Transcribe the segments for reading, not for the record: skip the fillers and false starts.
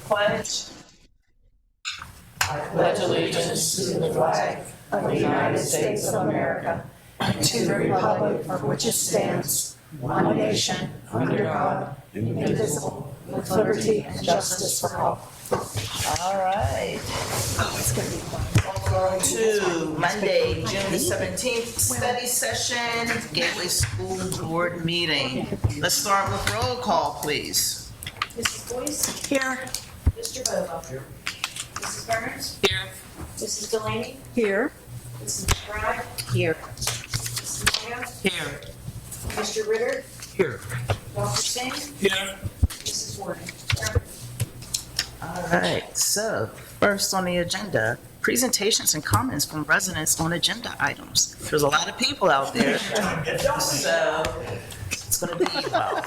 pledge. I pledge allegiance to the flag of the United States of America and to the republic for which it stands, one nation, under God, indivisible, with liberty and justice for all. All right. Oh, it's going to be fun. Welcome to Monday, June the 17th, study session, Gateway School Board meeting. Let's start with roll call, please. Mrs. Boyce? Here. Mr. Boba? Here. Mrs. Burns? Here. Mrs. Delaney? Here. Mrs. McBride? Here. Mrs. Moya? Here. Mr. Ritter? Here. Dr. Singh? Here. Mrs. Warden? All right, so first on the agenda, presentations and comments from residents on agenda items. There's a lot of people out there, so it's going to be, well,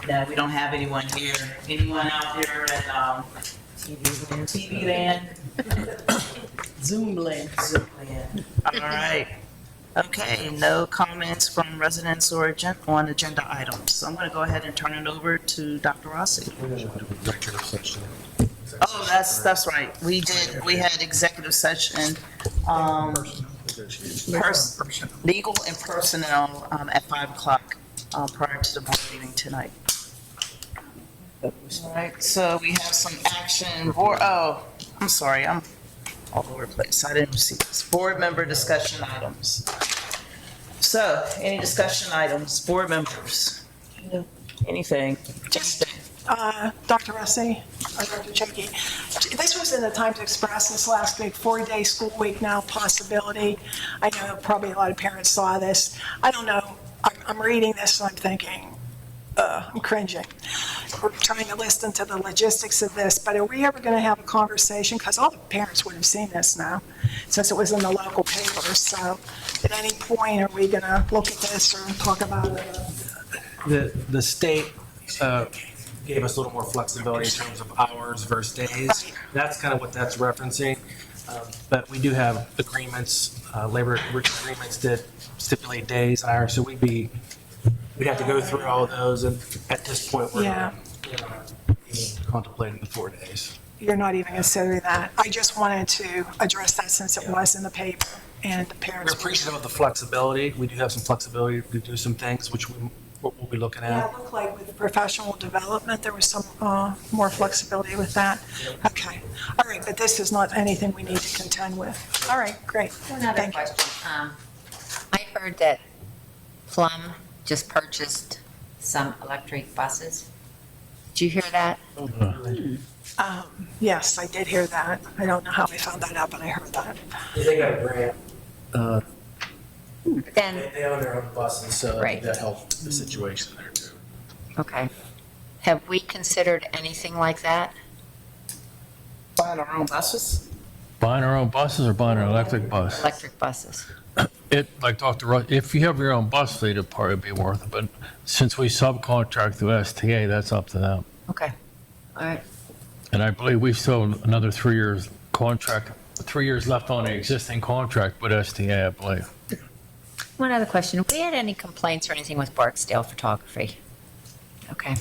no, we don't have anyone here. Anyone out there at TV land? Zoom land. Zoom land. All right. Okay, no comments from residents or on agenda items. So I'm going to go ahead and turn it over to Dr. Rossi. Oh, that's right. We had executive session, legal and personnel at 5 o'clock prior to the board meeting tonight. All right, so we have some action. I'm sorry, I'm all over the place. I didn't see this. Board member discussion items. So, any discussion items, board members? Anything? Just Dr. Rossi, or Dr. Chokey, this was in the Times Express this last week, 4-day school week now possibility. I know probably a lot of parents saw this. I don't know. I'm reading this and I'm thinking, I'm cringing. We're trying to listen to the logistics of this, but are we ever going to have a conversation? Because all the parents would have seen this now, since it was in the local papers. So at any point, are we going to look at this or talk about it? The state gave us a little more flexibility in terms of hours versus days. Right. That's kind of what that's referencing. But we do have agreements, labor agreements that stipulate days, hours, so we'd have to go through all of those, and at this point, we're Yeah. contemplating the 4 days. You're not even considering that. I just wanted to address that since it was in the paper and the We're parents. appreciative of the flexibility. We do have some flexibility to do some things, which we'll be looking Yeah, at. it looked like with the professional development, there was some more flexibility with that. Okay. All right, but this is not anything we need to contend with. All right, great. Another Thank you. question. I heard that Plum just purchased some electric buses. Did you hear that? Yes, I did hear that. I don't know how I found that out, but I heard that. They got a grant. Then, They own their own buses, so I think Right. that helped the situation there too. okay. Have we considered anything like that? Buying our own buses? Buying our own buses or buying an electric bus? Electric buses? Like Dr. Russ, if you have your own bus fleet, it'd probably be worth it, but since we subcontract through STA, that's up to them. Okay. All right. And I believe we still have another 3 years contract, 3 years left on the existing contract with STA, I believe. One other question. Have we had any complaints or anything with Barksdale Photography? Okay.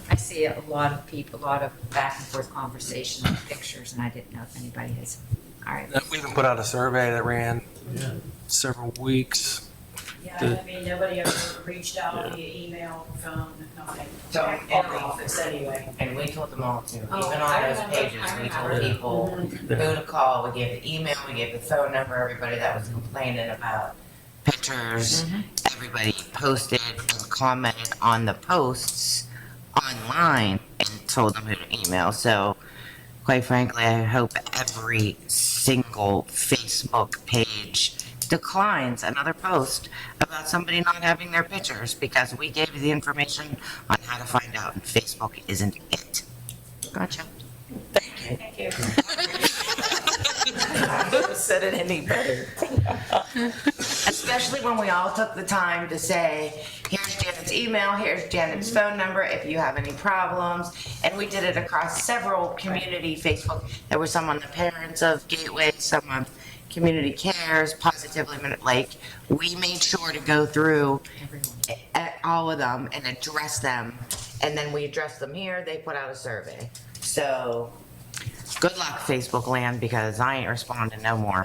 I see a lot of people, a lot of back and forth conversation on pictures, and I didn't know if anybody has. All right. We even put out a survey that ran several weeks. Yeah, I mean, nobody ever reached out via email, phone, nothing. So, Our office anyway. And we told them all too, even Oh, on I those remember, pages, I we told remember. people who to call, we gave the email, we gave the phone number, everybody that was complaining about pictures, everybody posted and commented on the posts online and told them who to email, so quite frankly, I hope every single Facebook page declines another post about somebody not having their pictures, because we gave you the information on how to find out, and Facebook isn't it. Gotcha. Thank you. Could have said it any better. Especially when we all took the time to say, here's Janet's email, here's Janet's phone number if you have any problems. And we did it across several community Facebook. There were some on the parents of Gateway, some on Community Cares, Positively Minute Lake. We made sure to go through all of them and address them. And then we addressed them here, they put out a survey. So, good luck, Facebook land, because I ain't responding no more.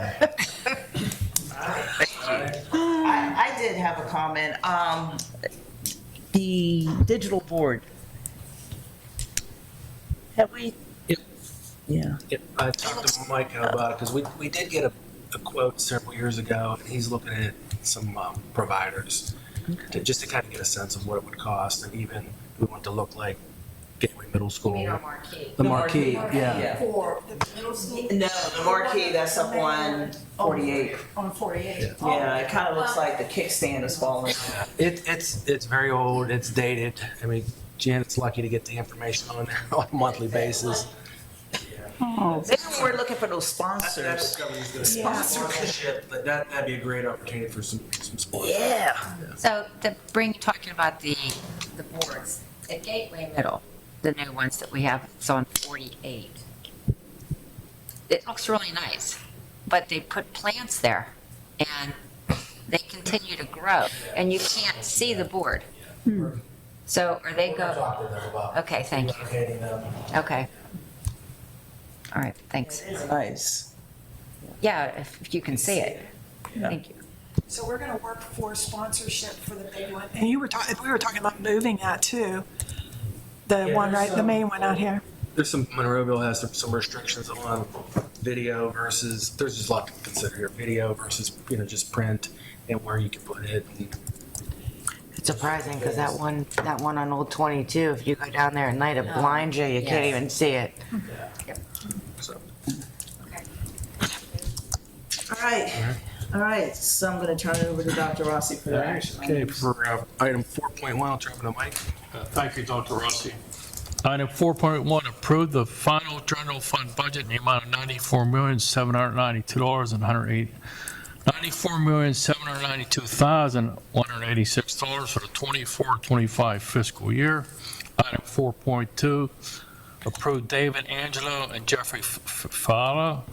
I did have a comment. The digital board. Have we? Yep. Yeah. Yep, I talked to Mike about it, because we did get a quote several years ago, and he's looking at some providers, just to kind of get a sense of what it would cost, and even we want it to look like Gateway Middle School. You know, marquee. The marquee, yeah. For the middle school? No, the marquee, that's up on 48. On 48. Yeah, it kind of looks like the kickstand is falling. It's very old, it's dated. I mean, Janet's lucky to get the information on a monthly basis. Maybe we're looking for those sponsors. Sponsorship, that'd be a great opportunity for some sports. Yeah. So talking about the boards, at Gateway Middle, the new ones that we have, it's on 48. It looks really nice, but they put plants there and they continue to grow and you can't see the board. So are they okay, thank you. Okay. All right, thanks. Nice. Yeah, if you can see it. Thank you. So we're going to work for sponsorship for the big one. And we were talking about moving that too. The one, right, the main one out here. There's Monroeville has some restrictions on video versus, there's just a lot to consider here. Video versus, just print and where you can put it. It's surprising, because that one on Old 22, if you go down there at night, it blinds you, you can't even see it. So. All right, so I'm going to turn it over to Dr. Rossi for the action. Okay, for item 4.1, I'll turn it over to Mike. Thank you, Dr. Rossi. Item 4.1, approve the final general fund budget in the amount of $94,792,180. $94,792,186 for the 24-25 fiscal year. Item 4.2, approve David Angelo and Jeffrey Fala,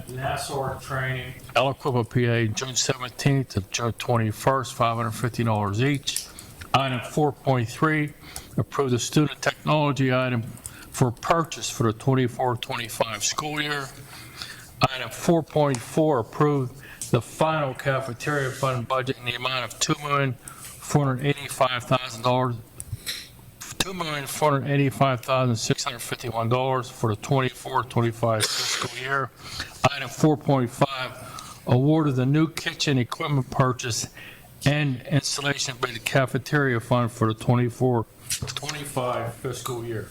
Nassau training, Eloquippa, PA, June 17th to June 21st, $550 each. Item 4.3, approve the student technology item for purchase for the 24-25 school year. Item 4.4, approve the final cafeteria fund budget in the amount of $2,485,000, $2,485,651 for the 24-25 fiscal year. Item 4.5, award of the new kitchen equipment purchase and installation by the cafeteria fund for the 24-25 fiscal year.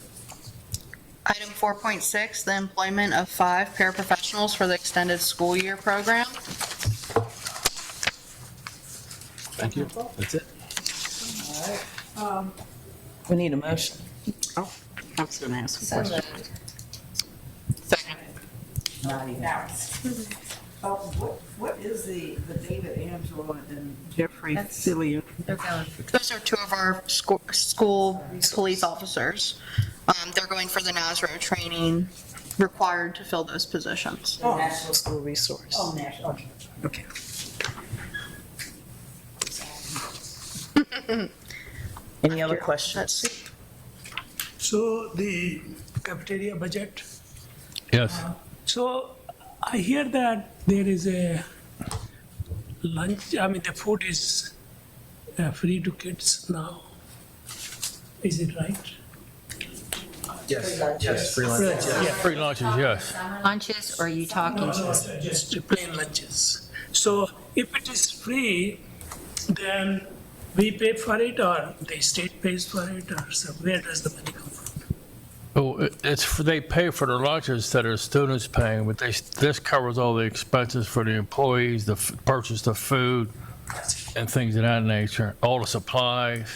Item 4.6, the employment of 5 paraprofessionals for the extended school year program. Thank you. That's it. We need a motion. Oh, I was going to ask a question. Not even. What is the David Angelo and Jeffrey Cillian? They're going. Those are 2 of our school police officers. They're going for the NASRO training required to fill those positions. National School Resource. Oh, national, okay. Any other questions? So the cafeteria budget. Yes. So I hear that there is a lunch, the food is free to kids now. Is it right? Yes, free lunch. Yeah. Free lunches, yes. Lunches, or are you talking? Just plain lunches. So if it is free, then we pay for it or the state pays for it, or so where does the money come from? Oh, they pay for their lunches that are students paying, but this covers all the expenses for the employees, the purchase of food and things of that nature, all the supplies.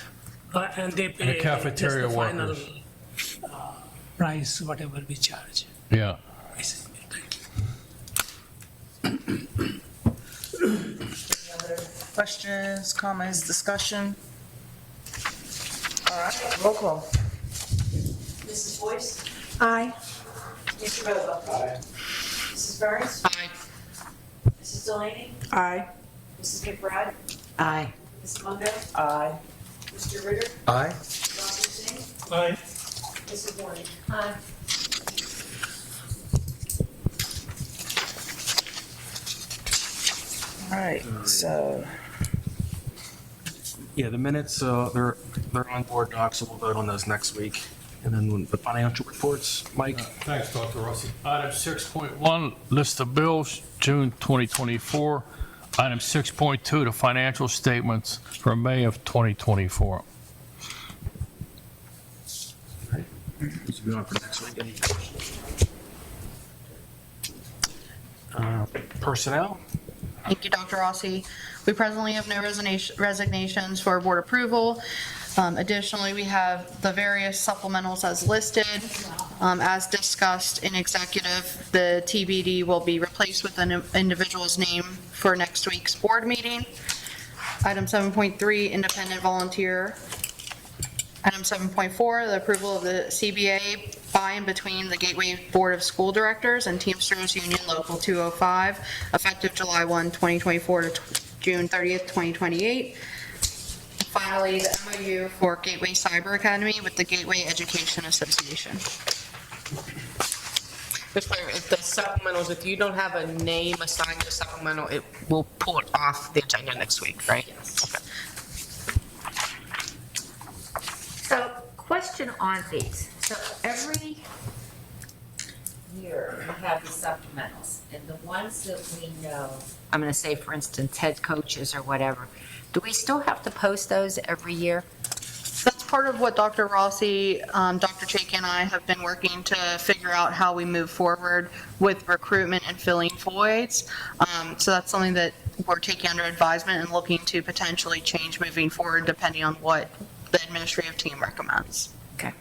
And they pay And the cafeteria just the final workers. Price, whatever we charge. Yeah. I see. Thank you. Questions, comments, discussion? All right, roll call. Mrs. Boyce? Aye. Mr. Boba? Aye. Mrs. Burns? Aye. Mrs. Delaney? Aye. Mrs. McBride? Aye. Mrs. Mundo? Aye. Mr. Ritter? Aye. Dr. Singh? Aye. Mrs. Warning? Aye. right, so, Yeah, the minutes, they're on board docs, so we'll vote on those next week. And then the financial reports, Mike? Thanks, Dr. Rossi. Item 6.1, list of bills, June 2024. Item 6.2, the financial statements for May of 2024. This will be on for next week. Any questions? Personnel? Thank you, Dr. Rossi. We presently have no resignations for board approval. Additionally, we have the various supplementals as listed. As discussed in executive, the TBD will be replaced with an individual's name for next week's board meeting. Item 7.3, independent volunteer. Item 7.4, the approval of the CBA by and between the Gateway Board of School Directors and Teamsters Union Local 205, effective July 1, 2024 to June 30th, 2028. Finally, the MOU for Gateway Cyber Academy with the Gateway Education Association. Just clear, if the supplementals, if you don't have a name assigned to supplemental, it will pull it off the agenda next week, right? Okay. So, question on these. So every year we have these supplementals, and the ones that we know, I'm going to say, for instance, head coaches or whatever, do we still have to post those every year? That's part of what Dr. Rossi, Dr. Chake and I have been working to figure out how we move forward with recruitment and filling voids. So that's something that we're taking under advisement and looking to potentially change moving forward depending on what the administrative team recommends. Okay.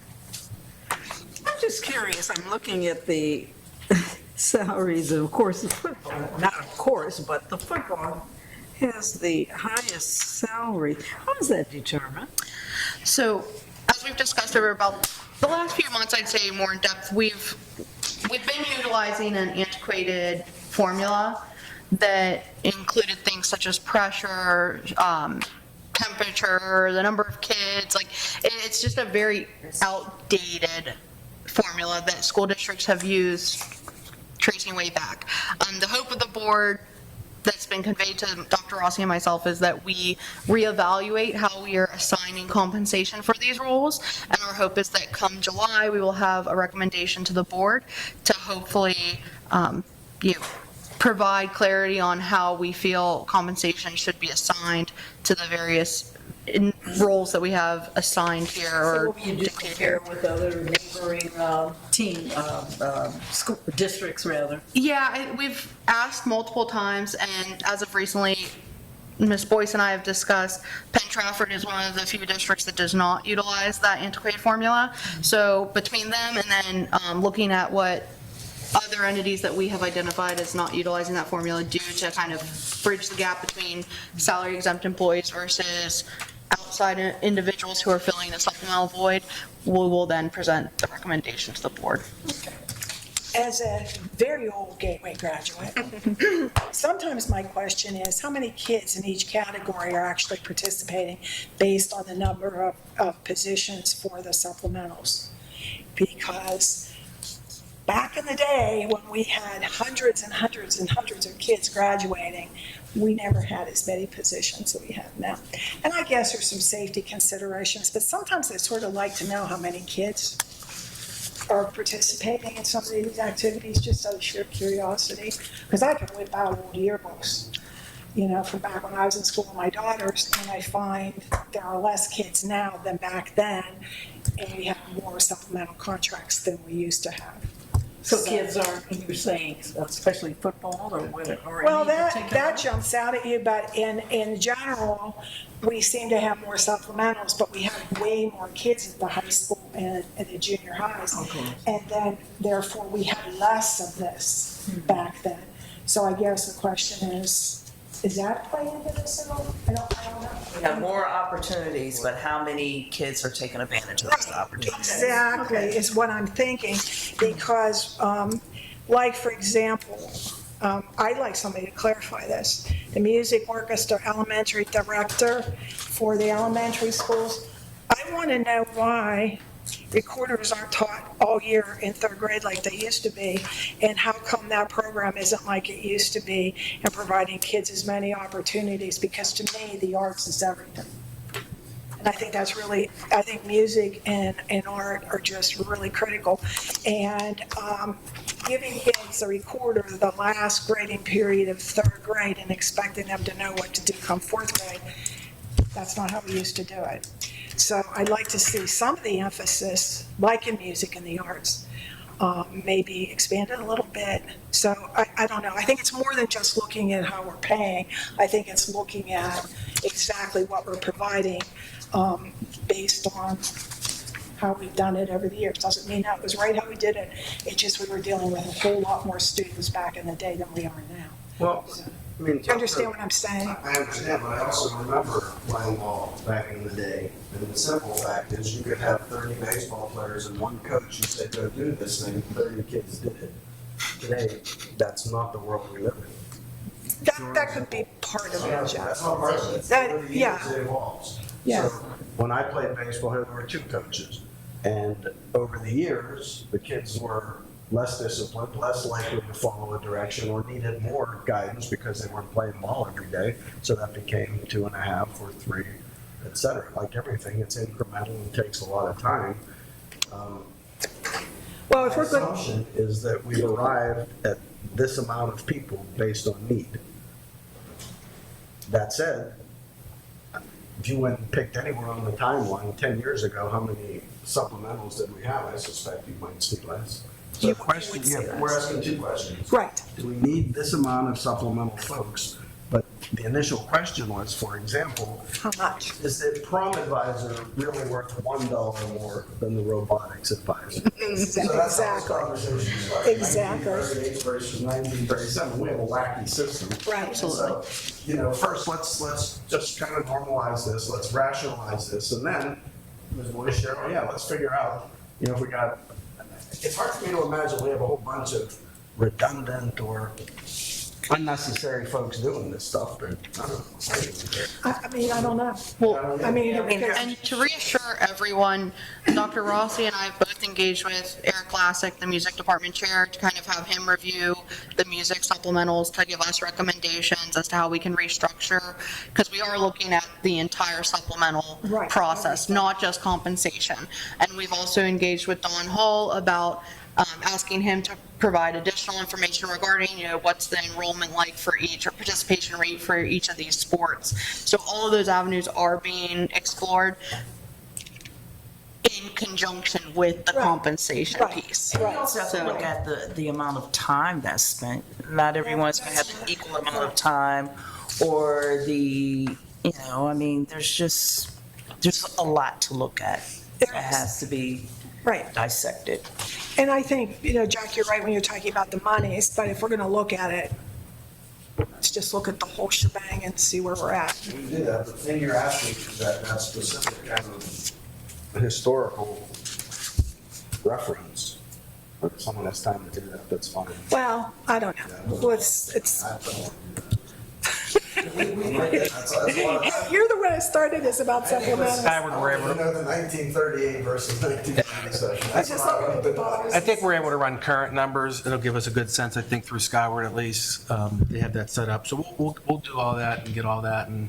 I'm just curious, I'm looking at the salaries, of course, the football, not of course, but the football has the highest salary. How is that determined? So, as we've discussed over about the last few months, I'd say more in depth, we've been utilizing an antiquated formula that included things such as pressure, temperature, the number of kids. Like, it's just a very outdated formula that school districts have used tracing way back. The hope of the board that's been conveyed to Dr. Rossi and myself is that we reevaluate how we are assigning compensation for these roles. And our hope is that come July, we will have a recommendation to the board to hopefully provide clarity on how we feel compensation should be assigned to the various roles that we have assigned here. So what will you do compare with other neighboring school districts, rather? Yeah, we've asked multiple times, and as of recently, Ms. Boyce and I have discussed, Penn Trafford is one of the few districts that does not utilize that antiquated formula. So between them and then looking at what other entities that we have identified as not utilizing that formula due to kind of bridge the gap between salary exempt employees versus outside individuals who are filling the supplemental void, we will then present the recommendation to the board. As a very old Gateway graduate, sometimes my question is, how many kids in each category are actually participating based on the number of positions for the supplementals? Because back in the day, when we had hundreds and hundreds and hundreds of kids graduating, we never had as many positions that we have now. And I guess there's some safety considerations, but sometimes I'd sort of like to know how many kids are participating in some of these activities, just out of sheer curiosity. Because I can whip out old yearbooks, from back when I was in school with my daughters, and I find there are less kids now than back then, and we have more supplemental contracts than we used to have. So kids are, you're saying, especially football or what? Well, that jumps out at you, but in general, we seem to have more supplementals, but we have way more kids at the high school and the junior highs. Okay. And then, therefore, we had less of this back then. So I guess the question is that playing into this at all? I don't know. We have more opportunities, but how many kids are taking advantage of those opportunities? Exactly, is what I'm thinking, because, like, for example, I'd like somebody to clarify this. The music orchestra elementary director for the elementary schools, I want to know why recorders aren't taught all year in third grade like they used to be, and how come that program isn't like it used to be and providing kids as many opportunities? Because to me, the arts is everything. And I think that's really, I think music and art are just really critical. And giving kids a recorder the last grading period of third grade and expecting them to know what to do come fourth grade, that's not how we used to do it. So I'd like to see some of the emphasis, like in music and the arts, maybe expanded a little bit. So I don't know. I think it's more than just looking at how we're paying. I think it's looking at exactly what we're providing based on how we've done it over the years. Doesn't mean that was right how we did it. It's just we were dealing with a whole lot more students back in the day than we are now. Well, I mean, Do you understand what I'm saying? I understand, but I also remember playing ball back in the day. And the simple fact is you could have 30 baseball players and one coach who said, go do this thing, 30 kids did it. Today, that's not the world we live in. That could be part of it, Jeff. That's not part of it. That- Over the yeah. years, it evolves. Yeah. So when I played baseball, there were 2 coaches. And over the years, the kids were less disciplined, less likely to follow a direction, or needed more guidance because they weren't playing ball every day. So that became 2.5 or 3, et cetera. Like everything, it's incremental and takes a lot of time. Well, if My we're good, assumption is that we've arrived at this amount of people based on need. That said, if you went and picked anywhere on the timeline 10 years ago, how many supplementals did we have? I suspect you might see less. So You the question, would see less. we're asking 2 questions. right. Do we need this amount of supplemental folks? But the initial question was, for example, How much? is the prom advisor really worth $1 more than the robotics advisor? So that's how this Exactly. conversation started. Exactly. 1938 versus 1937, we have a wacky system. Right. And so, you know, first, let's just kind of normalize this, let's rationalize this, and then, Ms. Boyce, Cheryl, yeah, let's figure out, you know, if we got, it's hard for me to imagine we have a whole bunch of redundant or unnecessary folks doing this stuff, but I don't know. I mean, I don't know. Well, I mean, and to reassure everyone, Dr. Rossi and I have both engaged with Eric Lassick, the music department chair, to kind of have him review the music supplementals to give us recommendations as to how we can restructure, because we are looking at the entire supplemental Right. process, not just compensation. And we've also engaged with Don Hall about asking him to provide additional information regarding, you know, what's the enrollment like for each, or participation rate for each of these sports. So all of those avenues are being explored in conjunction with the Right. compensation Right. piece. You also have to So- look at the amount of time that's spent. Not everyone's going to have an equal amount of time, or I mean, there's a lot to look at. It There is. has to be right. dissected. And I think, Jack, you're right when you're talking about the monies, but if we're going to look at it, let's just look at the whole shebang and see where we're at. We do that, the thing you're asking is that specific kind of historical reference. But if someone has time to do that, that's fine. Well, I don't know. Well, it's, I don't. That's a lot of time. you're the one that started this about supplementals. Skyward, we're able You to, know, the 1938 versus 1990 session. I just thought we did the dollars. I think we're able to run current numbers. It'll give us a good sense, I think, through Skyward at least. They have that set up. So we'll do all that and get all that and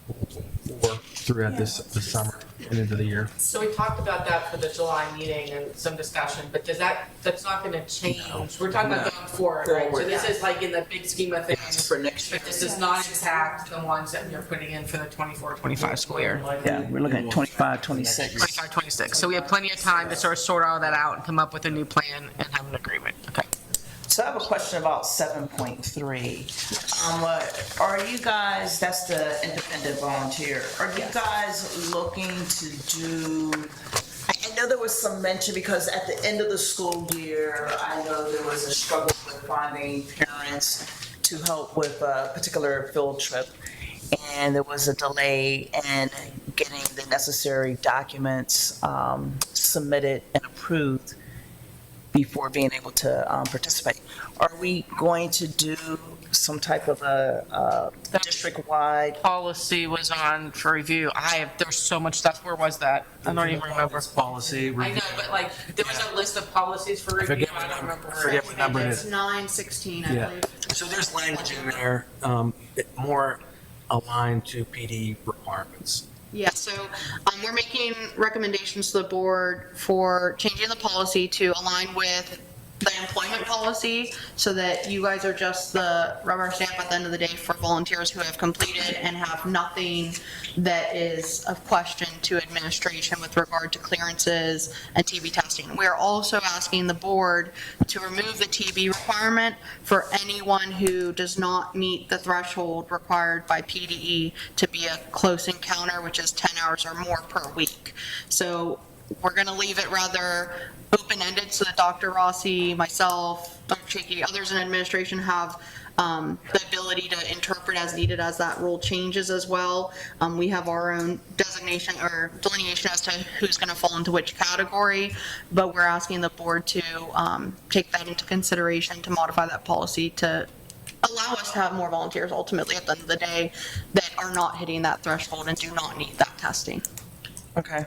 we'll work through it this summer and into the year. So we talked about that for the July meeting and some discussion, but that's not gonna change. We're talking about going forward, right? So this is like in the big scheme of things. For next year. But this does not impact the ones that we're putting in for the 24-25 school year. Yeah, we're looking at 25, 26. 25-26. So we have plenty of time to sort of sort all that out and come up with a new plan and have an agreement. Okay. So I have a question about 7.3. Are you guys, that's the independent volunteer, are you guys looking to do, I know there was some mention because at the end of the school year, I know there was a struggle with finding parents to help with a particular field trip. And there was a delay in getting the necessary documents submitted and approved. before being able to participate. Are we going to do some type of a district-wide? Policy was on for review. There's so much stuff. Where was that? I don't even remember. Policy. I know, but like, there was a list of policies for review. I don't remember. I forget what number it It's is. 916, I Yeah. believe. So there's language in there, more aligned to PD requirements. Yeah, so we're making recommendations to the board for changing the policy to align with the employment policy so that you guys are just the rubber stamp at the end of the day for volunteers who have completed and have nothing that is of question to administration with regard to clearances and TB testing. We are also asking the board to remove the TB requirement for anyone who does not meet the threshold required by PDE to be a close encounter, which is 10 hours or more per week. So we're going to leave it rather open-ended so that Dr. Rossi, myself, Dr. Chiki, others in administration have the ability to interpret as needed as that rule changes as well. We have our own designation or delineation as to who's going to fall into which category, but we're asking the board to take that into consideration to modify that policy to allow us to have more volunteers ultimately at the end of the day that are not hitting that threshold and do not need that testing. Okay.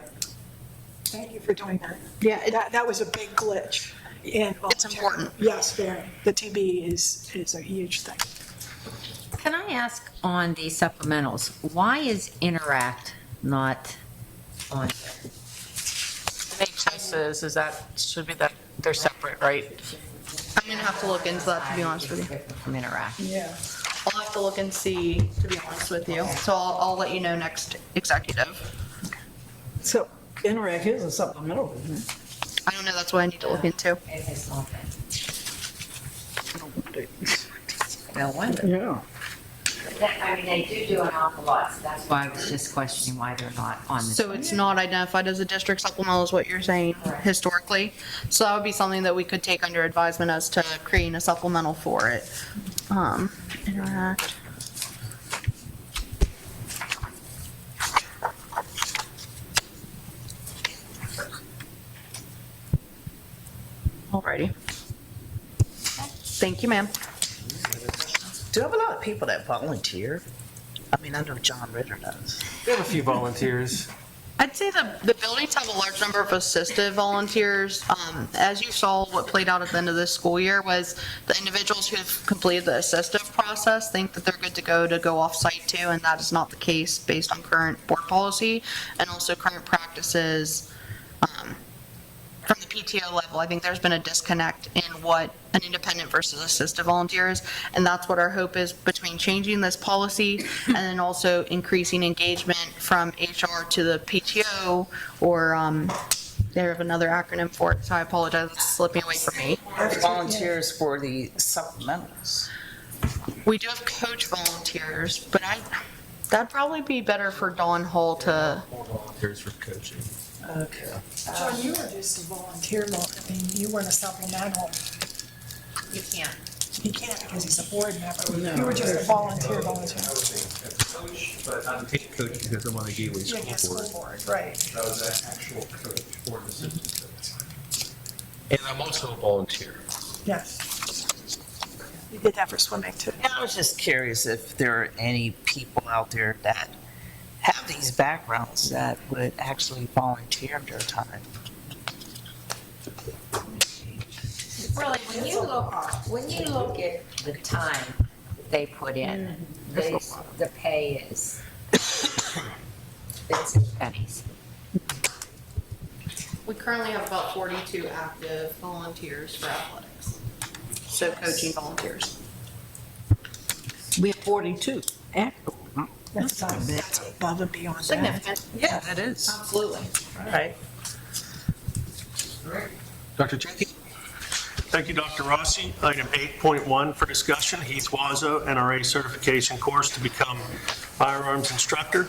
Thank you for doing that. Yeah, That was a big glitch in volunteering. It's important. Yes, very. The TB is a huge thing. Can I ask on the supplementals, why is Interact not on? NHS is that, should be that, they're separate, right? I'm going to have to look into that, to be honest with you. From Interact? Yeah. I'll have to look and see, to be honest with you. So I'll let you know next executive. So Interact is a supplemental, isn't it? I don't know, that's what I need to look into. It has not been. No wonder. Yeah. I mean, they do an awful lot, so that's why I was just questioning why they're not on this. So it's not identified as a district supplemental is what you're saying historically. So that would be something that we could take under advisement as to creating a supplemental for it. Interact. Alrighty. Thank you, ma'am. Do you have a lot of people that volunteer? I mean, I know John Ritter does. We have a few volunteers. I'd say the buildings have a large number of assistive volunteers. As you saw, what played out at the end of this school year was the individuals who've completed the assistive process think that they're good to go off-site too, and that is not the case based on current board policy and also current practices from the PTO level. I think there's been a disconnect in what an independent versus assistive volunteer is, and that's what our hope is between changing this policy and then also increasing engagement from HR to the PTO, or they have another acronym for it, so I apologize, it's slipping away from me. Volunteers for the supplementals. We do have coach volunteers, but that'd probably be better for Dawn Hall to, More volunteers for coaching. Okay. John, you were just a volunteer, I mean, you weren't a supplemental. you can't. He can't because he's a board member. You were just a volunteer. I was a coach, but I'm a coach because I'm on the Gateway Yeah, yeah, School school Board. board, right. I was an actual coach for the assistant. And I'm also a volunteer. Yes. You did that for swimming too. Yeah, I was just curious if there are any people out there that have these backgrounds that would actually volunteer their time. Really, when you look at the time they put in, the pay is, it's pennies. We currently have about 42 active volunteers for athletics, so coaching volunteers. We have 42 active. That's above and beyond that. Significant, Yeah, that is. absolutely. All right. Dr. Jenke? Thank you, Dr. Rossi. Item 8.1 for discussion, Heath Wazo, NRA certification course to become firearms instructor.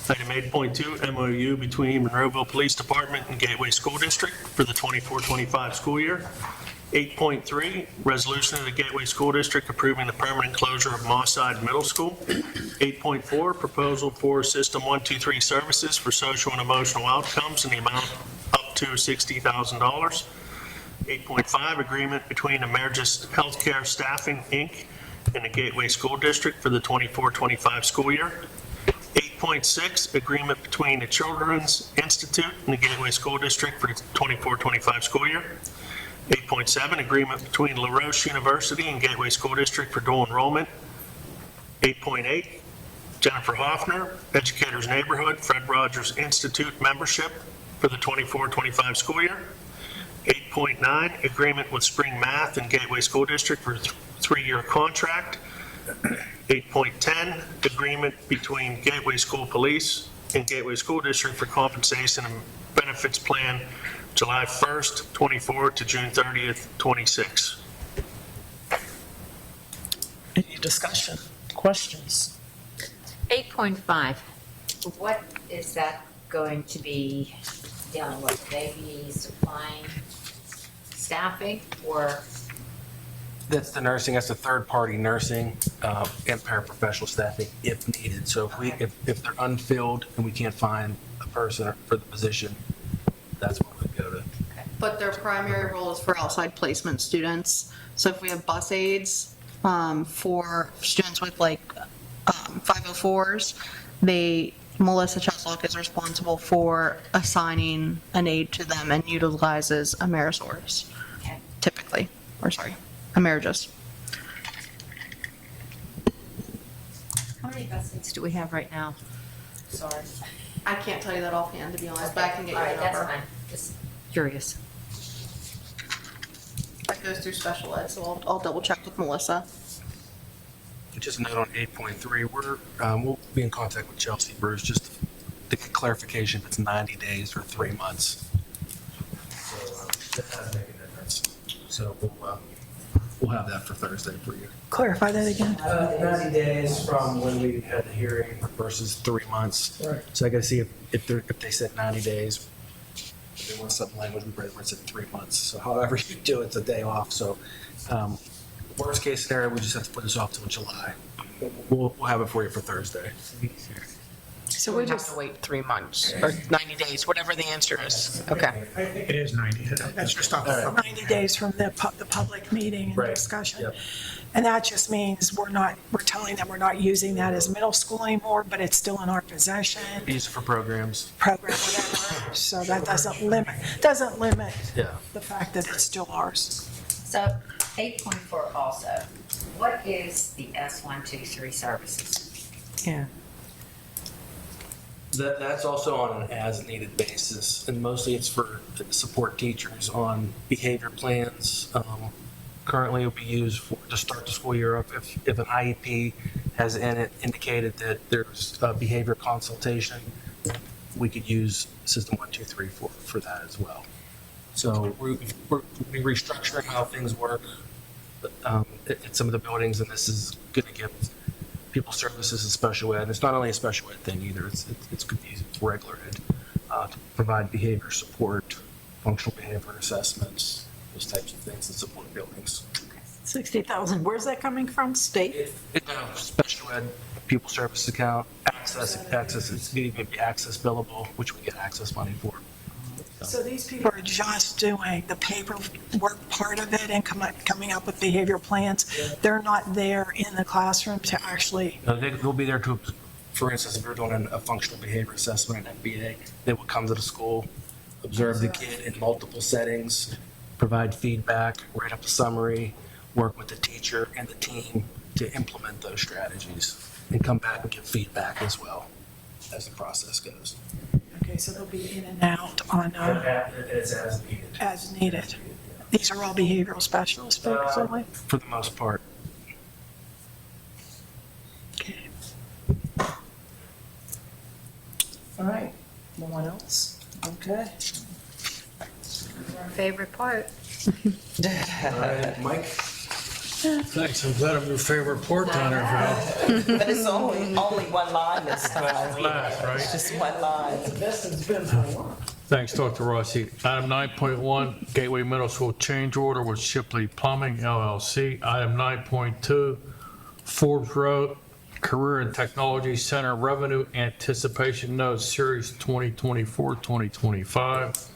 Item 8.2, MOU between Monroeville Police Department and Gateway School District for the 24-25 school year. 8.3, resolution of the Gateway School District approving the permanent closure of Moss-Side Middle School. 8.4, proposal for System 123 services for social and emotional outcomes in the amount up to $60,000. 8.5, agreement between Emergis Healthcare Staffing, Inc. and the Gateway School District for the 24-25 school year. 8.6, agreement between the Children's Institute and the Gateway School District for the 24-25 school year. 8.7, agreement between LaRoche University and Gateway School District for dual enrollment. 8.8, Jennifer Hoffner, Educators Neighborhood, Fred Rogers Institute membership for the 24-25 school year. 8.9, agreement with Spring Math and Gateway School District for a 3-year contract. 8.10, agreement between Gateway School Police and Gateway School District for compensation and benefits plan July 1st, 24 to June 30th, 26. Any discussion, questions? 8.5, what is that going to be dealing with? They be supplying staffing or? That's the nursing, that's the third-party nursing and paraprofessional staffing if needed. So if they're unfilled and we can't find a person for the position, that's what we go to. But their primary role is for outside placement students. So if we have bus aides for students with like 504s, Melissa Cheslock is responsible for assigning an aide to them and utilizes Amerisource typically, Emergis. How many bus aides do we have right now? Sorry. I can't tell you that offhand, to be honest, but I can get you All a right, that's number. fine. Just curious. That goes through special ed, so I'll double check with Melissa. Just a note on 8.3, we'll be in contact with Chelsea Bruce just to get clarification if it's 90 days or 3 months. So that does make a difference. So we'll have that for Thursday for you. Clarify that again. 90 days from when we had the hearing versus 3 months. Right. So I got to see if they said 90 days. If they want some language, we probably said 3 months. So however you do it, it's a day off. So worst case scenario, we just have to put this off till July. We'll have it for you for Thursday. So we have to wait 3 months or 90 days, whatever the answer is. Okay. It is 90. That's just off. 90 days from the public meeting and Right. discussion. Yep. And that just means we're telling them we're not using that as middle school anymore, but it's still in our possession, Use it for programs. program, whatever. So that doesn't limit Yeah. the fact that it's still ours. So 8.4 also, what is the S123 services? Yeah. That's also on an as-needed basis, and mostly it's for support teachers on behavior plans. Currently, it will be used to start the school year up if an IEP has in it indicated that there's a behavior consultation, we could use System 123 for that as well. So we're restructuring how things work at some of the buildings, and this is going to give people services in special ed. It's not only a special ed thing either. It's good to use it for regular ed to provide behavior support, functional behavior assessments, those types of things that support buildings. 60,000, where's that coming from? State? Special ed pupil service account, access, it's going to be access billable, which we get access money for. So these people are just doing the paperwork part of it and coming up with behavior plans. They're not there in the classroom to actually. They'll be there to, for instance, if we're doing a functional behavior assessment at MBA, they will come to the school, observe the kid in multiple settings, provide feedback, write up a summary, work with the teacher and the team to implement those strategies, and come back and give feedback as well as the process goes. Okay, so they'll be in and out on, It's as needed. as needed. These are all behavioral specialists, basically? For the most part. Okay. All right, no one else? Okay. Our favorite part. Mike? Thanks, I'm glad I'm your favorite part down there, Val. But it's only one line this time. Last, right? It's just one line. Thanks, Dr. Rossi. Item 9.1, Gateway Middle School change order with Shipley Plumbing LLC. Item 9.2, Forbes Road Career and Technology Center Revenue Anticipation Note Series 2024-2025.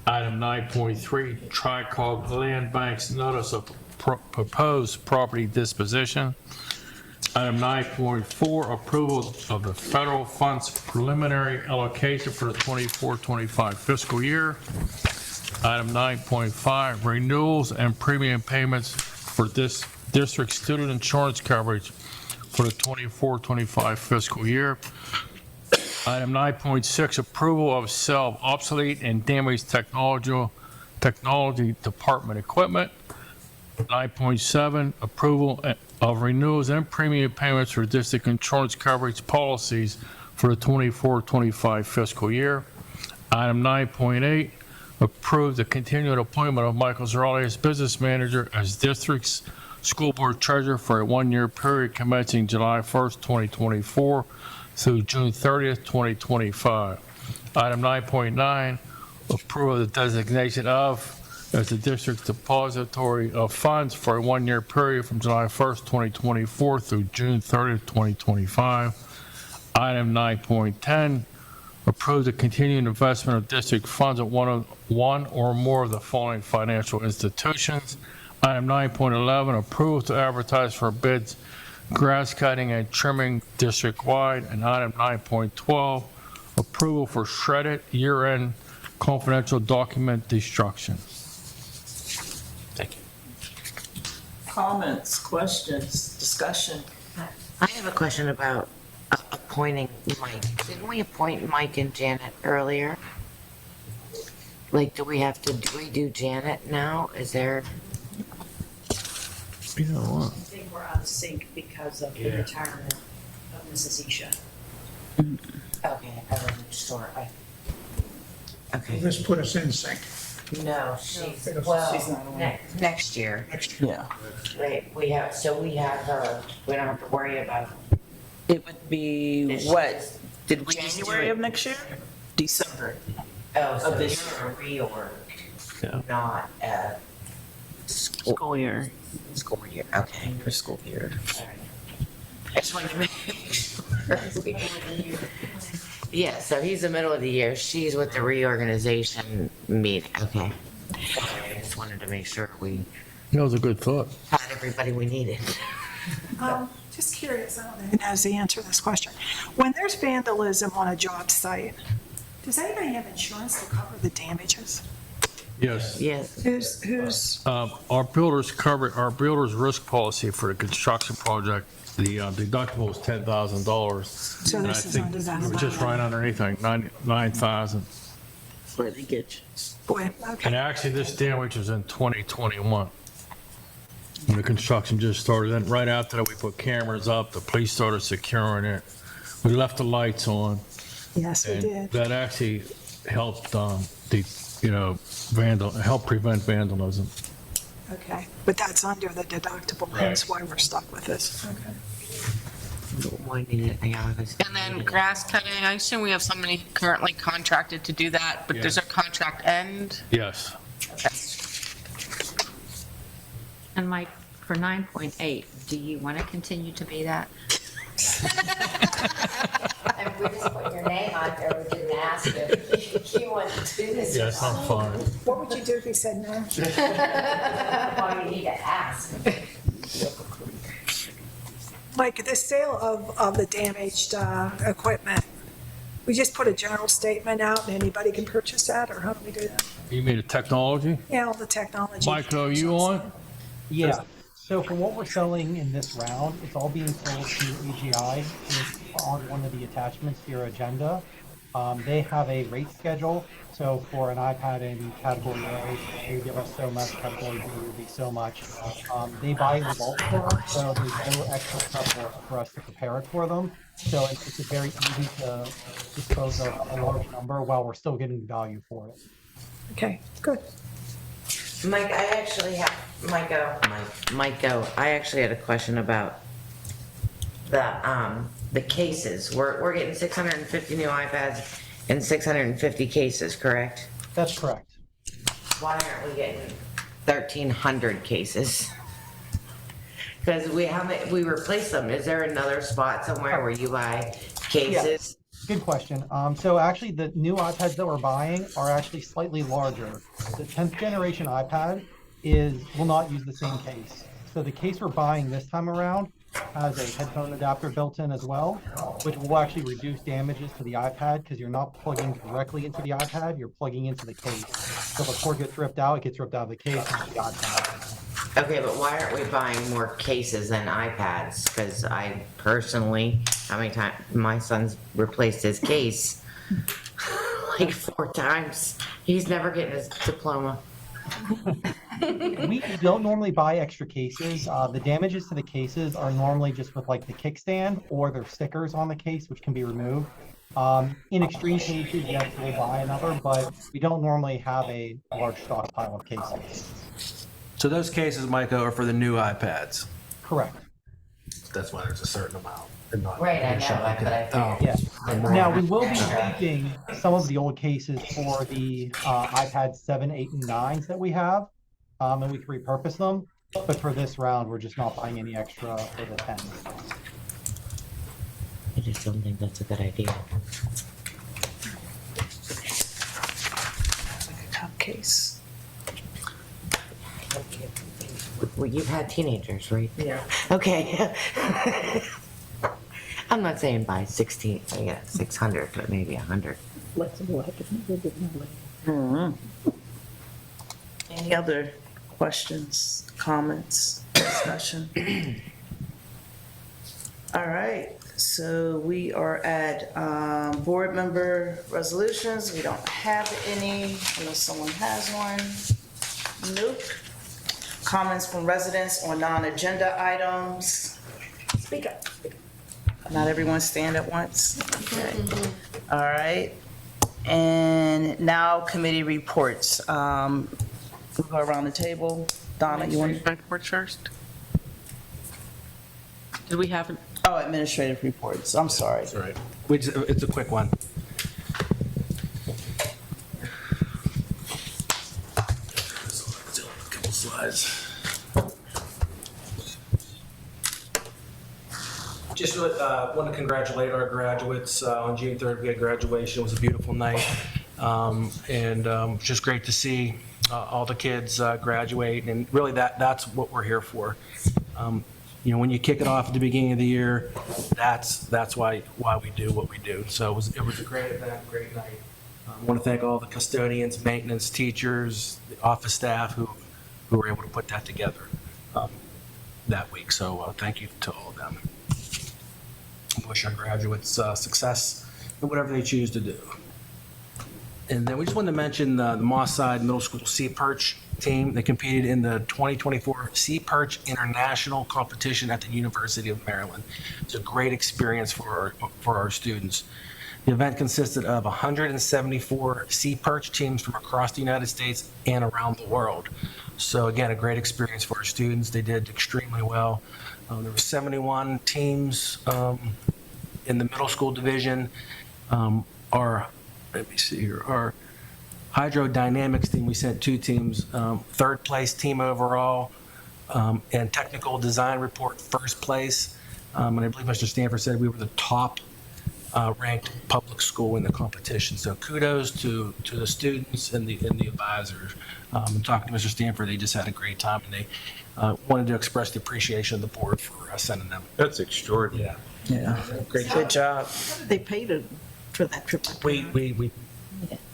Item 9.3, Tricog Land Bank's notice of proposed property disposition. Item 9.4, approval of the federal funds preliminary allocation for the 24-25 fiscal year. Item 9.5, renewals and premium payments for this district student insurance coverage for the 24-25 fiscal year. Item 9.6, approval of sale of obsolete and damaged technology department equipment. 9.7, approval of renewals and premium payments for district insurance coverage policies for the 24-25 fiscal year. Item 9.8, approve the continued appointment of Michael Zarelli as business manager as district's school board treasurer for a one-year period commencing July 1st, 2024 through June 30th, 2025. Item 9.9, approve the designation of as the district's depository of funds for a one-year period from July 1st, 2024 through June 30th, 2025. Item 9.10, approve the continued investment of district funds at one or more of the following financial institutions. Item 9.11, approval to advertise for bids, grass cutting and trimming district-wide. And item 9.12, approval for shredded year-end confidential document destruction. Thank you. Comments, questions, discussion? I have a question about appointing Mike. Didn't we appoint Mike and Janet earlier? Like, do we do Janet now? Is there? You know what? I think we're out of sync because of the retirement of Mrs. Isha. Okay, I wasn't sure. Okay. This put us in sync. No, she's, She's well, not on. next year. Yeah. Right, we have her. We don't have to worry about. It would be This what? is Did we January January of next year? December. Oh, so Of this it's a reorg, Yeah. not a School year. school year. Okay. For school year. All right. I just wanted to make sure. Yeah, so he's the middle of the year. She's with the reorganization meeting. Okay. I just wanted to make sure we That was a good thought. had everybody we needed. Just curious, I don't know who knows the answer to this question. When there's vandalism on a job site, does anybody have insurance to cover the damages? Yes. Yes. Who's, Our builder's risk policy for the construction project, the deductible is $10,000. So And I this is think under that we're just right underneath, like 9,000. Where they get you. boy, And okay. actually, this damage was in 2021. When the construction just started, then right after that, we put cameras up, the police started securing it. We left the lights on. Yes, we And did. that actually helped, help prevent vandalism. Okay, but that's under the deductible, hence why we're stuck with this. Okay. And then grass cutting, I assume we have somebody currently contracted to do that, but does Yeah. our contract end? Yes. And Mike, for 9.8, do you want to continue to be that? And we just put your name out there, we didn't ask if you wanted to do this. Yes, I'm fine. What would you do if he said no? Well, you need to ask. Mike, the sale of the damaged equipment, we just put a general statement out and anybody can purchase that, or how do we do that? You mean the technology? Yeah, all the technology. Mike, are you on? Yeah, so for what we're selling in this round, it's all being sold through AGI. It's on one of the attachments to your agenda. They have a rate schedule, so for an iPad in category A, they give us so much, category B would be so much. They buy in bulk for us, so there's no extra stuff for us to prepare it for them. So it's very easy to dispose of a large number while we're still getting value for it. Okay, good. Mike, I actually have, I actually had a question about the cases. We're getting 650 new iPads and 650 cases, correct? That's correct. Why aren't we getting 1,300 cases? Because we replace them. Is there another spot somewhere where you buy cases? Good question. So actually, the new iPads that we're buying are actually slightly larger. The 10th generation iPad will not use the same case. So the case we're buying this time around has a headphone adapter built in as well, which will actually reduce damages to the iPad because you're not plugging directly into the iPad, you're plugging into the case. So if a cord gets ripped out, it gets ripped out of the case, not the iPad. Okay, but why aren't we buying more cases than iPads? Because I personally, how many times, my son's replaced his case like 4 times. He's never getting his diploma. We don't normally buy extra cases. The damages to the cases are normally just with like the kickstand or their stickers on the case, which can be removed. In extreme cases, yes, we'll buy another, but we don't normally have a large stockpile of cases. So those cases, Micah, are for the new iPads. Correct. That's why there's a certain amount. And not Right, I know, shot. but I Oh. figured. Yeah. Now, we will be keeping some of the old cases for the iPad 7, 8, and 9s that we have, and we can repurpose them. But for this round, we're just not buying any extra for the 10s. I just don't think that's a good idea. Like a cupcase. Well, you've had teenagers, right? Yeah. Okay. I'm not saying buy 16, 600, but maybe 100. Any other questions, comments, discussion? All right, so we are at board member resolutions. We don't have any unless someone has one. Nope. Comments from residents on non-agenda items. Speak up. Not everyone stand at once. Okay. All right. And now committee reports. We'll go around the table. Donna, you want? Report first? Did we have? Oh, administrative reports. I'm sorry. That's right. It's a quick one. Couple slides. Just really want to congratulate our graduates. On June 3rd, we had graduation. It was a beautiful night. Just great to see all the kids graduate. And really that's what we're here for. When you kick it off at the beginning of the year, that's why we do what we do. So it was a great event, great night. I want to thank all the custodians, maintenance, teachers, the office staff who were able to put that together that week. So thank you to all of them. I wish our graduates success in whatever they choose to do. And then we just wanted to mention the Moss Side Middle School Sea Perch team. They competed in the 2024 Sea Perch International Competition at the University of Maryland. It's a great experience for our students. The event consisted of 174 sea perch teams from across the United States and around the world. So again, a great experience for our students. They did extremely well. There were 71 teams in the middle school division. Our hydrodynamics team, we sent 2 teams, third place team overall, and technical design report first place. And I believe Mr. Stanford said we were the top ranked public school in the competition. So kudos to the students and the advisors. Talking to Mr. Stanford, they just had a great time, and they wanted to express the appreciation of the board for sending them. That's extraordinary. Yeah. Great Good job. They paid for that trip. We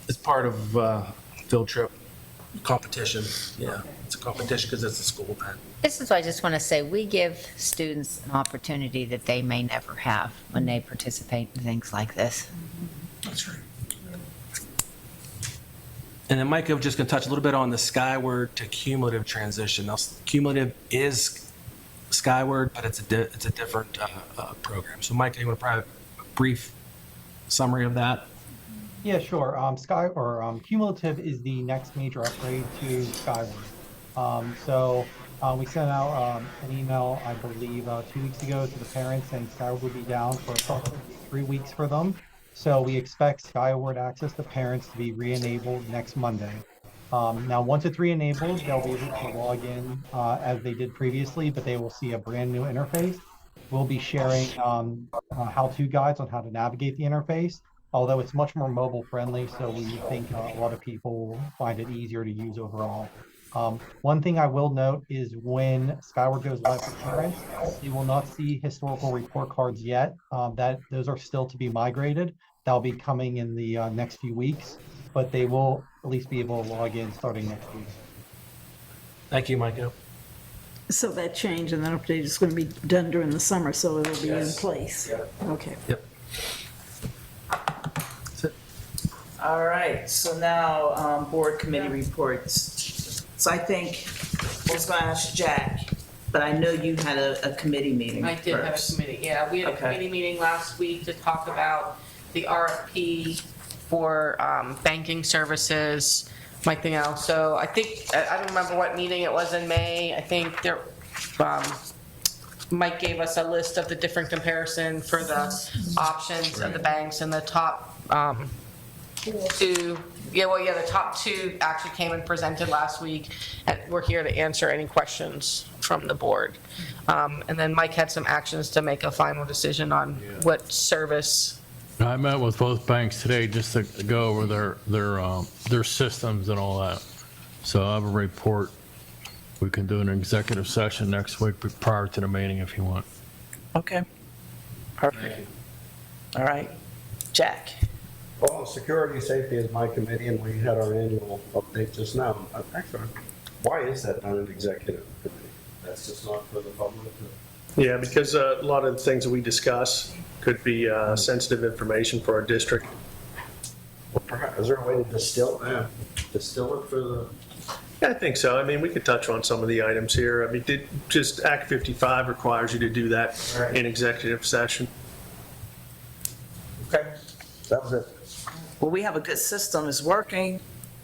it's part of field trip competition. Yeah, it's a competition because it's a school event. This is why I just want to say, we give students an opportunity that they may never have when they participate in things like this. That's right. And then Mike, I'm just going to touch a little bit on the Skyward to cumulative transition. Now, cumulative is Skyward, but it's a different program. So Mike, you want to provide a brief summary of that? Yeah, sure. Cumulative is the next major upgrade to Skyward. We sent out an email, I believe, 2 weeks ago to the parents saying Skyward would be down for approximately 3 weeks for them. So we expect Skyward access to parents to be re-enabled next Monday. Now, once it's re-enabled, they'll be able to log in as they did previously, but they will see a brand new interface. we'll be sharing how-to guides on how to navigate the interface, although it's much more mobile friendly, so we think a lot of people find it easier to use overall. One thing I will note is when Skyward goes live for parents, you will not see historical report cards yet. Those are still to be migrated. That'll be coming in the next few weeks, but they will at least be able to log in starting next week. Thank you, Micah. So that change and that update is going to be done during the summer, so it'll be in place. Okay. Yep. All right, so now, board committee reports. So I think, I was gonna ask Jack, but I know you had a committee meeting I did have a first. committee, yeah. We had a Okay. committee meeting last week to talk about the RFP for banking services, everything else. So I think, I don't remember what meeting it was in May. I think there, Mike gave us a list of the different comparison for the options of the banks, and the top two, the top two actually came and presented last week, and we're here to answer any questions from the board. And then Mike had some actions to make a final decision on what service. I met with both banks today just to go over their systems and all that. So I have a report. We can do an executive session next week prior to the meeting if you want. Okay. Perfect. All right, Jack. Well, security safety is my committee, and we had our annual update just now. Actually, why is that not an executive committee? That's just not for the public? Yeah, because a lot of the things that we discuss could be sensitive information for our district. Well, perhaps, is there a way to distill it for the? Yeah, I think so. I mean, we could touch on some of the items here. I mean, just Act 55 requires you to do that in executive session. Okay, that was it. Well, we have a good system, it's working.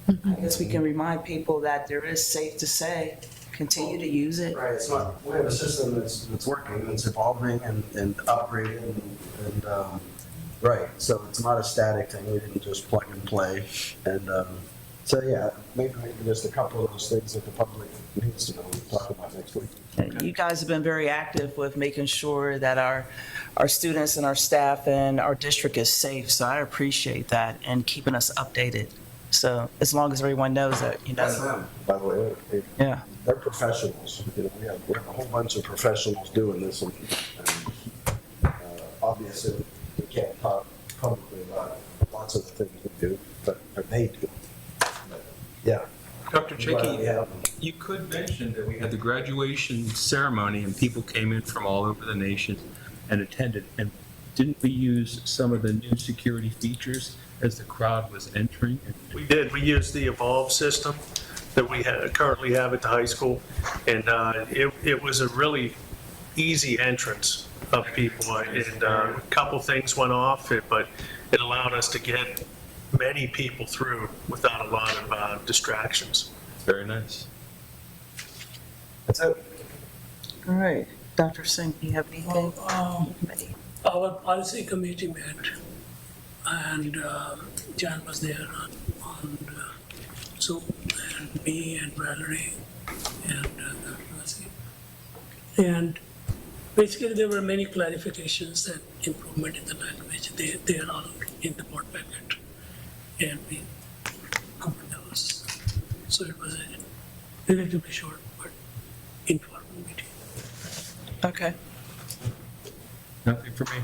I guess we can remind people that there is, safe to say, continue to use it. Right, it's not, we have a system that's working, it's evolving and upgrading and right, so it's not a static thing, we didn't just plug and play. And so, yeah, maybe just a couple of those things that the public needs to know, we'll talk about next week. You guys have been very active with making sure that our students and our staff and our district is safe, so I appreciate that, and keeping us updated. So as long as everyone knows that, That's them, by the way. Yeah. They're professionals. We have a whole bunch of professionals doing this, and obviously we can't talk publicly about lots of the things we do, but they do. But, yeah. Dr. Glad we have them. You could mention that we had the graduation ceremony and people came in from all over the nation and attended. And didn't we use some of the new security features as the crowd was entering? We did. We used the Evolve system that we currently have at the high school. And it was a really easy entrance of people. And a couple things went off, but it allowed us to get many people through without a lot of distractions. Very nice. That's it. All right, Dr. Singh, do you have anything? Our policy committee met, and John was there on Zoom, and me and Valerie and Dr. Rossi. And basically there were many clarifications and improvement in the language. They are all in the board packet, and we covered those. So it was a relatively short but informal meeting. Okay. Nothing for me.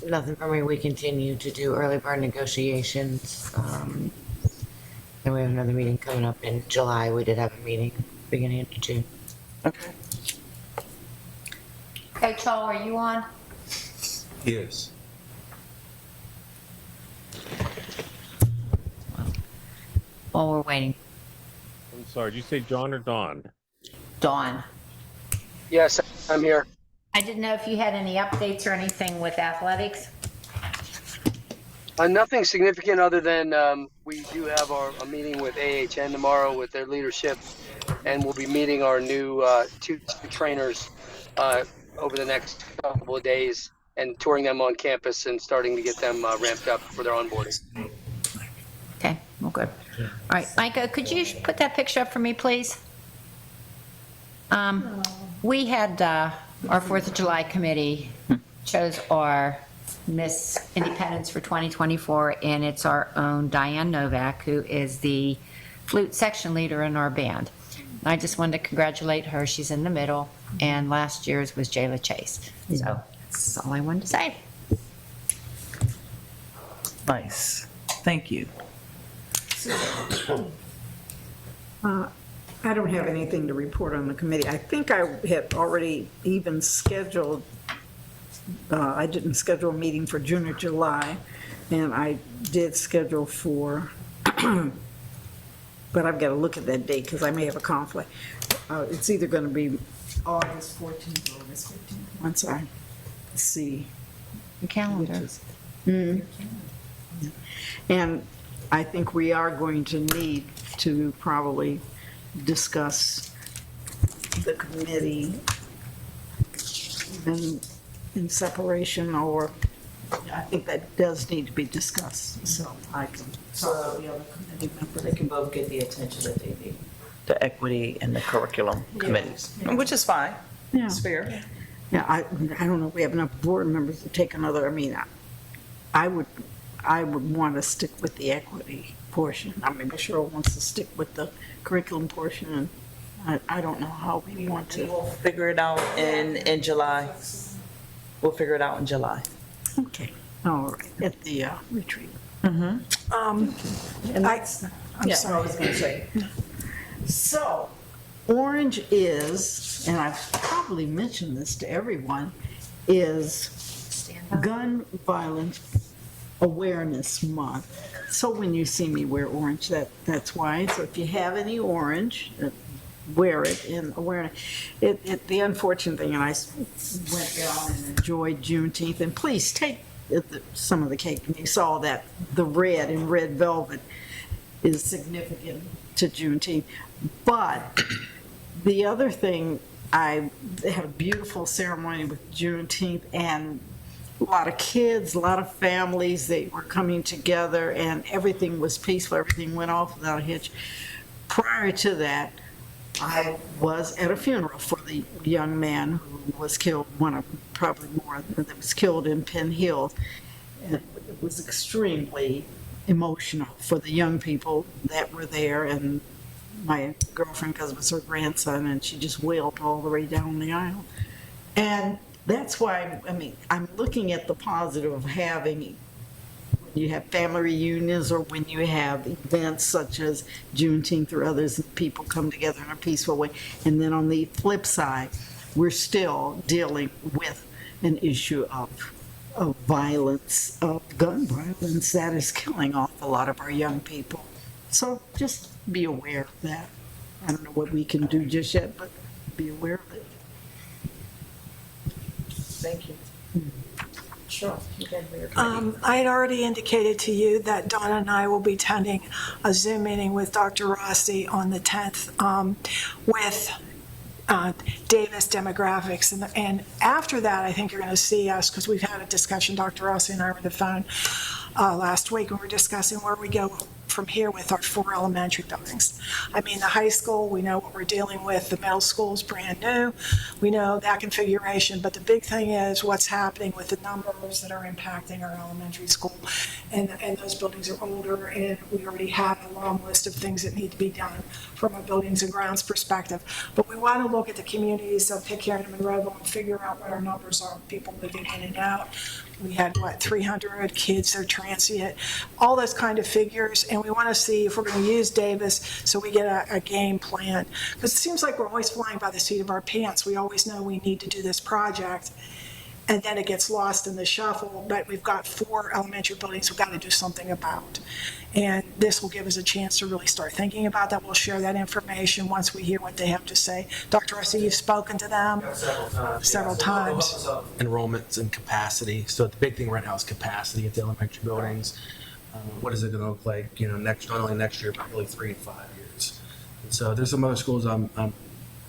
Nothing for me. We continue to do early bird negotiations. And we have another meeting coming up in July. We did have a meeting beginning of June. Okay. Hey, Charles, are you on? Yes. While we're waiting. I'm sorry, did you say John or Dawn? Dawn. Yes, I'm here. I didn't know if you had any updates or anything with athletics. Nothing significant other than we do have a meeting with AHN tomorrow with their leadership, and we'll be meeting our new two trainers over the next couple of days and touring them on campus and starting to get them ramped up for their onboarding. Okay, well, good. All right, Micah, could you put that picture up for me, please? We had, our 4th of July committee chose our Miss Independence for 2024, and it's our own Diane Novak, who is the flute section leader in our band. I just wanted to congratulate her. She's in the middle, and last year's was Jayla Chase. So that's all I wanted to say. Nice. Thank you. I don't have anything to report on the committee. I think I had already even scheduled, I didn't schedule a meeting for June or July, and I did schedule for, but I've got to look at that date because I may have a conflict. It's either going to be August 14th or August 15th, once I see. The calendar. And I think we are going to need to probably discuss the committee in separation, or I think that does need to be discussed, so I can talk to the other committee members. They can both get the attention that they need, the equity and the curriculum committees, which is fine. Yeah. It's fair. Yeah, I don't know if we have enough board members to take another, I mean, I would want to stick with the equity portion. I mean, Cheryl wants to stick with the curriculum portion, and I don't know how we want to. We'll figure it out in July. We'll figure it out in July. Okay, all right, at the retreat. Mm-hmm. And that's, I'm Yeah, sorry. I was gonna say. So, Orange is, and I've probably mentioned this to everyone, is Gun Violence Awareness Month. So when you see me wear orange, that's why. So if you have any orange, wear it in awareness. The unfortunate thing, and I went down and enjoyed Juneteenth, and please take some of the cake. And you saw that the red in red velvet is significant to Juneteenth. But the other thing, they had a beautiful ceremony with Juneteenth, and a lot of kids, a lot of families, they were coming together, and everything was peaceful. Everything went off without a hitch. Prior to that, I was at a funeral for the young man who was killed, one of probably more, that was killed in Penn Hill. And it was extremely emotional for the young people that were there, and my girlfriend, because it was her grandson, and she just wailed all the way down the aisle. And that's why, I mean, I'm looking at the positive of having, when you have family reunions or when you have events such as Juneteenth or others, and people come together in a peaceful way. And then on the flip side, we're still dealing with an issue of violence, of gun violence that is killing off a lot of our young people. So just be aware of that. I don't know what we can do just yet, but be aware of it. Thank you. Sure. I had already indicated to you that Donna and I will be attending a Zoom meeting with Dr. Rossi on the 10th with Davis demographics. And after that, I think you're going to see us, because we've had a discussion, Dr. Rossi and I, over the phone last week, and we're discussing where we go from here with our 4 elementary buildings. I mean, the high school, we know what we're dealing with. The middle school is brand new. We know that configuration, but the big thing is what's happening with the numbers that are impacting our elementary school. And those buildings are older, and we already have a long list of things that need to be done from a buildings and grounds perspective. But we want to look at the communities of Pitcairn and Monroeville and figure out what our numbers are, people moving in and out. We had, 300 kids, they're transient, all those kind of figures. And we want to see if we're going to use Davis so we get a game plan. Because it seems like we're always flying by the seat of our pants. We always know we need to do this project, and then it gets lost in the shuffle. But we've got 4 elementary buildings we've got to do something about. And this will give us a chance to really start thinking about that. We'll share that information once we hear what they have to say. Dr. Rossi, you've spoken to them? Several times. Several times. Enrollments and capacity. So the big thing right now is capacity at the elementary buildings. What is it going to look like, not only next year, but really 3 and 5 years. And so there's some other schools I'm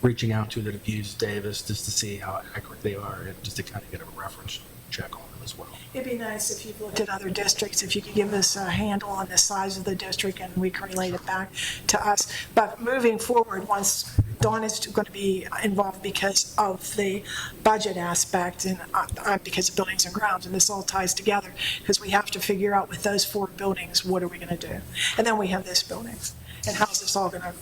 reaching out to that have used Davis just to see how accurate they are, and just to kind of get a reference check on them as well. It'd be nice if you've looked at other districts, if you could give us a handle on the size of the district and we can relate it back to us. But moving forward, once Dawn is going to be involved because of the budget aspect and because of buildings and grounds, and this all ties together, because we have to figure out with those 4 buildings, what are we going to do? And then we have this building, and how's this all going to,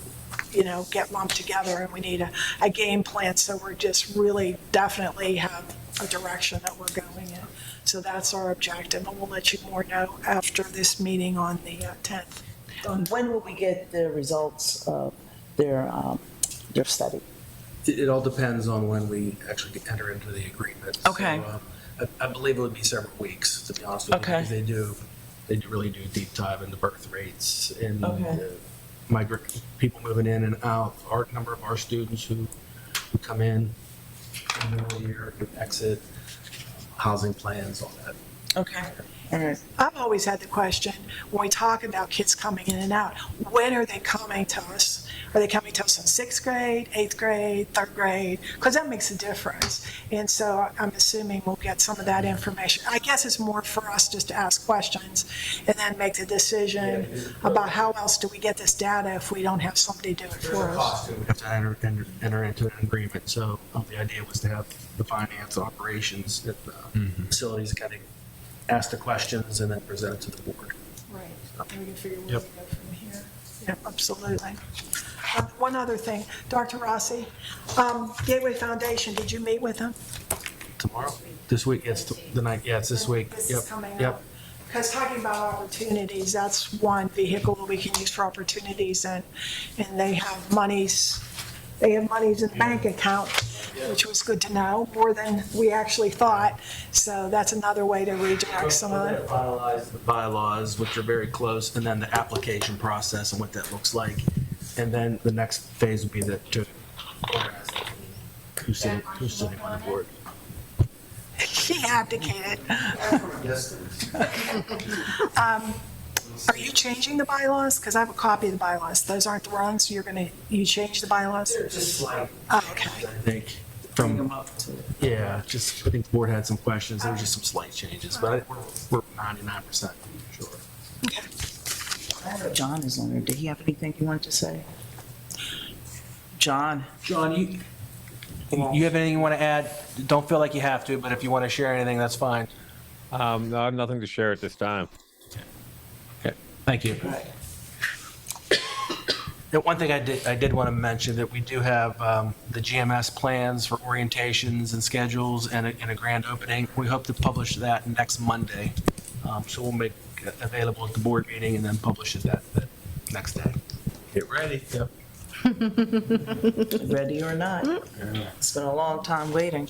get lumped together, and we need a game plan, so we're just really definitely have a direction that we're going in. So that's our objective, and we'll let you more know after this meeting on the 10th. When will we get the results of their study? It all depends on when we actually enter into the agreement. Okay. So, I believe it would be several weeks, to be honest with you, Okay. because they do really do deep dive into birth rates and Okay. migrant people moving in and out, our number of our students who come in the middle of the year, who exit, housing plans, all that. Okay. All right. I've always had the question, when we talk about kids coming in and out, when are they coming to us? Are they coming to us in 6th grade, 8th grade, 3rd grade? Because that makes a difference. And so I'm assuming we'll get some of that information. I guess it's more for us just to ask questions and then make the decision about how else do we get this data if we don't have somebody do it for us. We have to enter into an agreement. So the idea was to have the finance operations at the facilities kind of ask the questions and then present it to the board. Right. And we can figure where Yep. we go from here. Yep, absolutely. One other thing, Dr. Rossi, Gateway Foundation, did you meet with them? Tomorrow? This week? It's the night. Yeah, it's this week. This Yep. is coming Yep. up. Because talking about opportunities, that's one vehicle that we can use for opportunities, and they have monies in the bank account, which was good to know, more than we actually thought. So that's another way to redirect some of it. Finalize the bylaws, which are very close, and then the application process and what that looks like. And then the next phase would be to organize the team. Who's sitting on the board. He abdicated. Are you changing the bylaws? Because I have a copy of the bylaws. Those aren't the ones you changed the bylaws? They're just slight. Oh, okay. I think from, I think the board had some questions. There were just some slight changes, but we're 99% sure. I know John is on there. Did he have anything you wanted to say? John, you have anything you want to add? Don't feel like you have to, but if you want to share anything, that's fine. No, I have nothing to share at this time. Okay, thank you. One thing I did want to mention that we do have the GMS plans for orientations and schedules and a grand opening. We hope to publish that next Monday. So we'll make it available at the board meeting and then publish it that next day. Get ready. Yep. ready or not? It's been a long time waiting.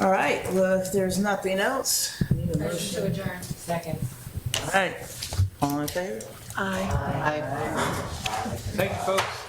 All right, well, if there's nothing else, I need a Motion to motion. adjourn. Second. All right, all in favor? Aye. Aye. Thank you, folks.